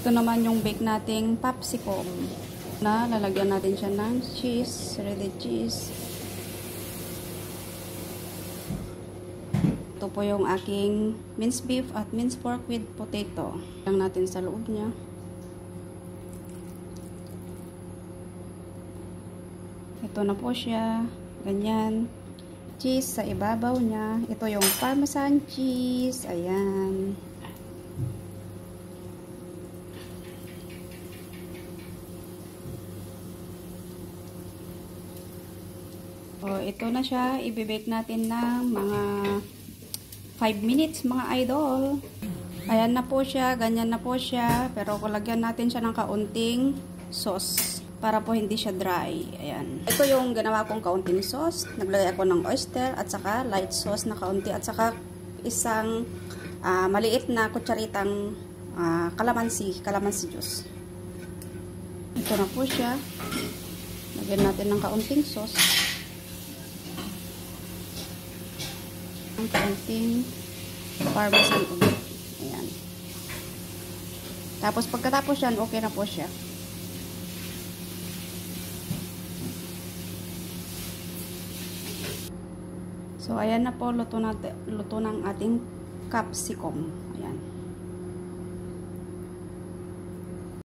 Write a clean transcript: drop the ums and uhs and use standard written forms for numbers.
Ito naman yung bake nating popsicle. Na lalagyan natin siya ng cheese, shredded cheese. Ito po yung aking minced beef at minced pork with potato. Lang natin sa loob niya. Ito na po siya. Ganyan. Cheese sa ibabaw niya. Ito yung parmesan cheese. Ayan. O, ito na siya. Ibibake natin ng mga 5 minutes, mga idol. Ayan na po siya. Ganyan na po siya. Pero kulagyan natin siya ng kaunting sauce. Para po hindi siya dry. Ayan. Ito yung ginawa kong kaunting sauce. Naglagay ako ng oyster at saka light sauce na kaunti. At saka isang maliit na kutsaritang kalamansi juice. Ito na po siya. Lagyan natin ng kaunting sauce. Ang kaunting parmesan ulit. Ayan. Tapos pagkatapos yan, okay na po siya. So, ayan na po, luto ng ating capsicum. Ayan.